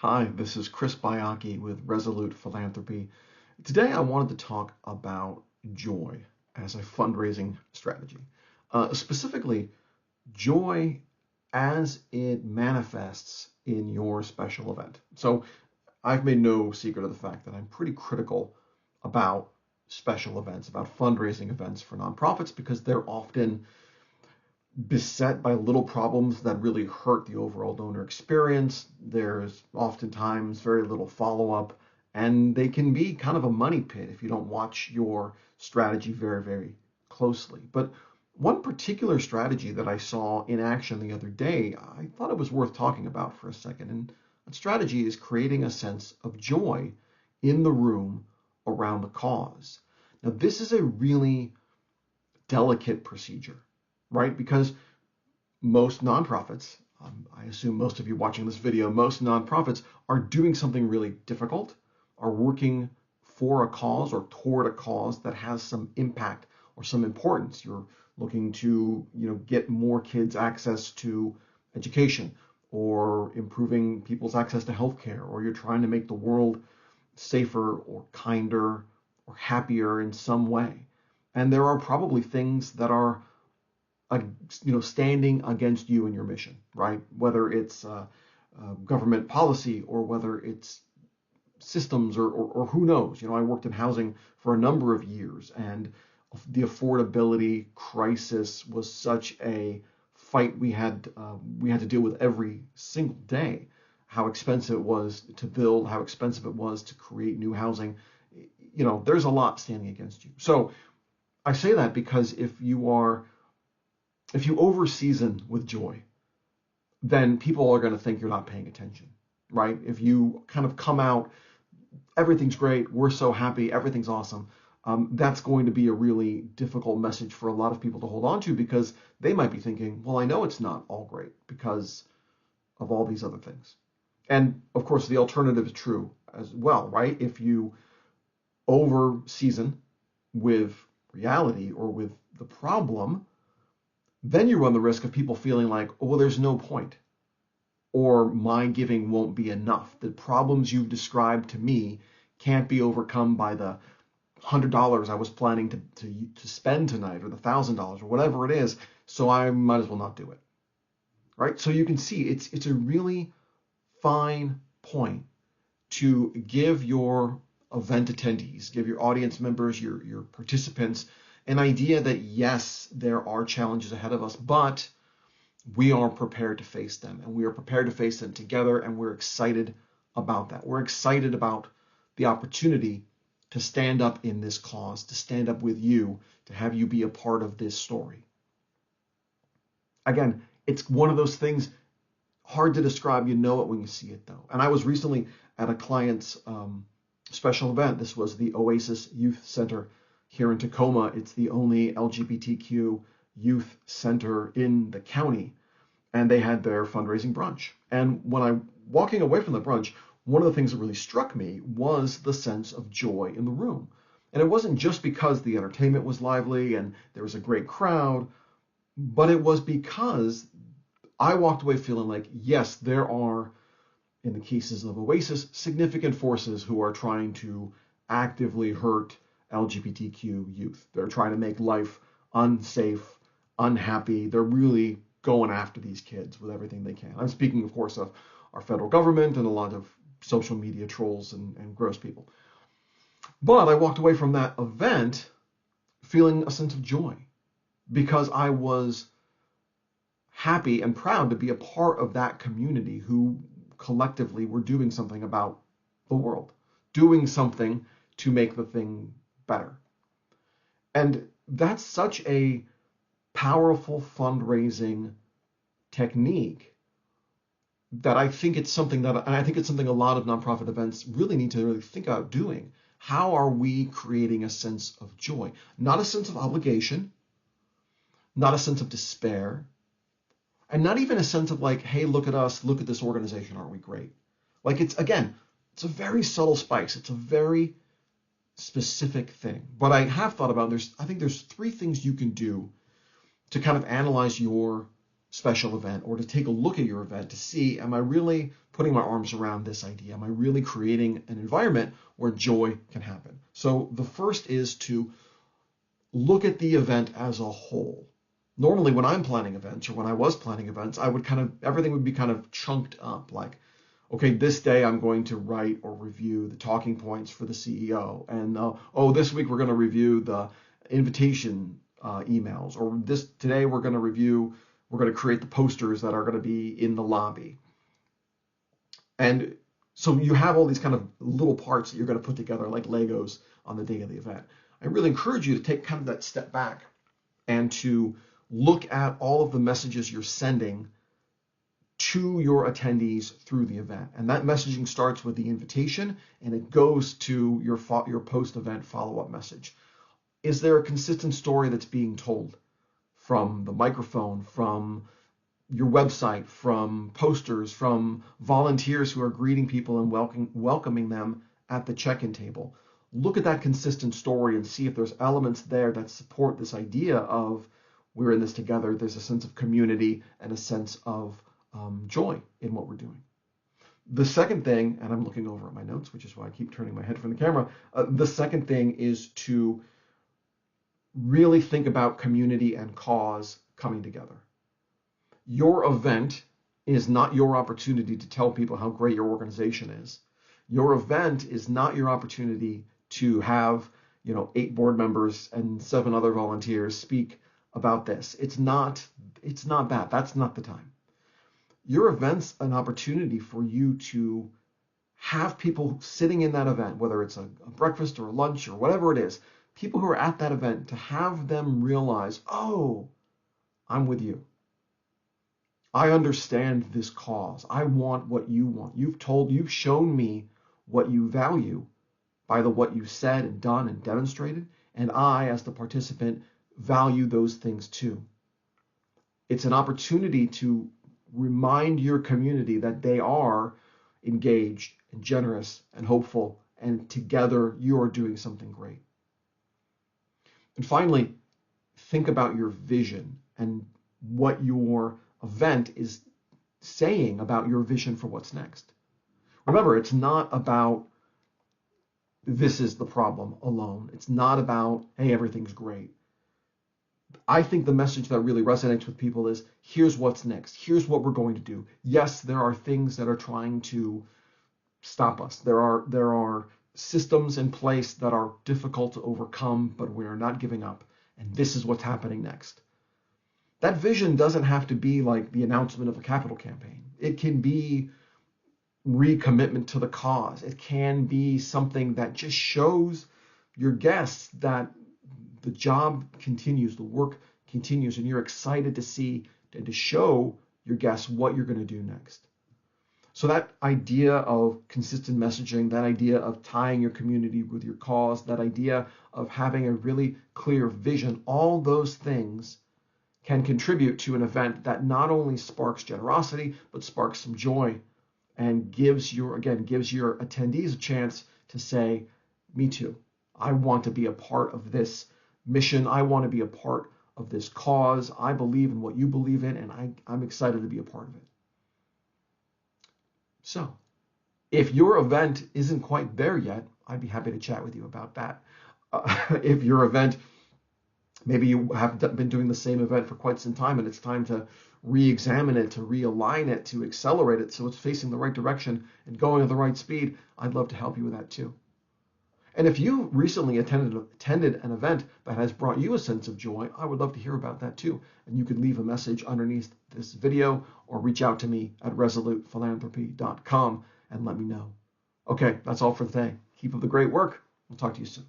Hi, this is Chris Bayaki with Resolute Philanthropy. Today I wanted to talk about joy as a fundraising strategy. Specifically, joy as it manifests in your special event. So I've made no secret of the fact that I'm pretty critical about special events, about fundraising events for nonprofits, because they're often beset by little problems that really hurt the overall donor experience. There's oftentimes very little follow-up, and they can be kind of a money pit if you don't watch your strategy very, very closely. But one particular strategy that I saw in action the other day, I thought it was worth talking about for a second. And that strategy is creating a sense of joy in the room around the cause. Now, this is a really delicate procedure, right? Because most nonprofits, I assume most of you watching this video, most nonprofits are doing something really difficult, are working for a cause or toward a cause that has some impact or some importance. You're looking to, get more kids access to education, or improving people's access to healthcare, or you're trying to make the world safer or kinder or happier in some way. And there are probably things that are standing against you and your mission, right? Whether it's government policy, or whether it's systems, or who knows. I worked in housing for a number of years, and the affordability crisis was such a fight we had to deal with every single day. How expensive it was to build, how expensive it was to create new housing. There's a lot standing against you. So I say that because if you over season with joy, then people are going to think you're not paying attention, right? If you kind of come out, everything's great, we're so happy, everything's awesome, that's going to be a really difficult message for a lot of people to hold on to, because they might be thinking, well, I know it's not all great because of all these other things. And of course, the alternative is true as well, right? If you over season with reality or with the problem, then you run the risk of people feeling like, oh, well, there's no point, or my giving won't be enough. The problems you've described to me can't be overcome by the $100 I was planning to spend tonight, or the $1,000, or whatever it is, so I might as well not do it, right? So you can see it's a really fine point to give your event attendees, give your audience members, your participants, an idea that yes, there are challenges ahead of us, but we are prepared to face them, and we are prepared to face them together, and we're excited about that. We're excited about the opportunity to stand up in this cause, to stand up with you, to have you be a part of this story. Again, it's one of those things hard to describe. You know it when you see it, though. And I was recently at a client's special event. This was the Oasis Youth Center here in Tacoma. It's the only LGBTQ youth center in the county, and they had their fundraising brunch. And when I'm walking away from the brunch, one of the things that really struck me was the sense of joy in the room. And it wasn't just because the entertainment was lively and there was a great crowd, but it was because I walked away feeling like, yes, there are, in the cases of Oasis, significant forces who are trying to actively hurt LGBTQ youth. They're trying to make life unsafe, unhappy. They're really going after these kids with everything they can. I'm speaking, of course, of our federal government and a lot of social media trolls and gross people. But I walked away from that event feeling a sense of joy, because I was happy and proud to be a part of that community who collectively were doing something about the world, doing something to make the thing better. And that's such a powerful fundraising technique that I think it's something a lot of nonprofit events really need to really think about doing. How are we creating a sense of joy? Not a sense of obligation, not a sense of despair, and not even a sense of like, hey, look at us, look at this organization, aren't we great? Like, it's a very subtle spice. It's a very specific thing. But I have thought about, I think there's three things you can do to kind of analyze your special event, or to take a look at your event to see, am I really putting my arms around this idea? Am I really creating an environment where joy can happen? So the first is to look at the event as a whole. Normally when I'm planning events, or when I was planning events, I would everything would be kind of chunked up, like, okay, this day I'm going to write or review the talking points for the CEO, and this week we're going to review the invitation emails, or today we're going to create the posters that are going to be in the lobby. And so you have all these kind of little parts that you're going to put together like Legos on the day of the event. I really encourage you to take kind of that step back and to look at all of the messages you're sending to your attendees through the event. And that messaging starts with the invitation and it goes to your post-event follow-up message. Is there a consistent story that's being told from the microphone, from your website, from posters, from volunteers who are greeting people and welcoming them at the check-in table? Look at that consistent story and see if there's elements there that support this idea of we're in this together. There's a sense of community and a sense of joy in what we're doing. The second thing, and I'm looking over at my notes, which is why I keep turning my head from the camera. The second thing is to really think about community and cause coming together. Your event is not your opportunity to tell people how great your organization is. Your event is not your opportunity to have, 8 board members and 7 other volunteers speak about this. It's not that. That's not the time. Your event's an opportunity for you to have people sitting in that event, whether it's a breakfast or a lunch or whatever it is, people who are at that event, to have them realize, oh, I'm with you. I understand this cause. I want what you want. You've shown me what you value by what you've said and done and demonstrated, and I, as the participant, value those things too. It's an opportunity to remind your community that they are engaged and generous and hopeful, and together you are doing something great. And finally, think about your vision and what your event is saying about your vision for what's next. Remember, it's not about this is the problem alone. It's not about, hey, everything's great. I think the message that really resonates with people is, here's what's next. Here's what we're going to do. Yes, there are things that are trying to stop us. There are systems in place that are difficult to overcome, but we are not giving up. And this is what's happening next. That vision doesn't have to be like the announcement of a capital campaign. It can be recommitment to the cause. It can be something that just shows your guests that the job continues, the work continues, and you're excited to see and to show your guests what you're going to do next. So that idea of consistent messaging, that idea of tying your community with your cause, that idea of having a really clear vision, all those things can contribute to an event that not only sparks generosity, but sparks some joy and gives your attendees a chance to say, me too. I want to be a part of this mission. I want to be a part of this cause. I believe in what you believe in, and I'm excited to be a part of it. So, if your event isn't quite there yet, I'd be happy to chat with you about that. If your event, maybe you have been doing the same event for quite some time and it's time to re-examine it, to realign it, to accelerate it so it's facing the right direction and going at the right speed, I'd love to help you with that too. And if you recently attended an event that has brought you a sense of joy, I would love to hear about that too. And you could leave a message underneath this video or reach out to me at resolutephilanthropy.com and let me know. Okay, that's all for today. Keep up the great work. We'll talk to you soon.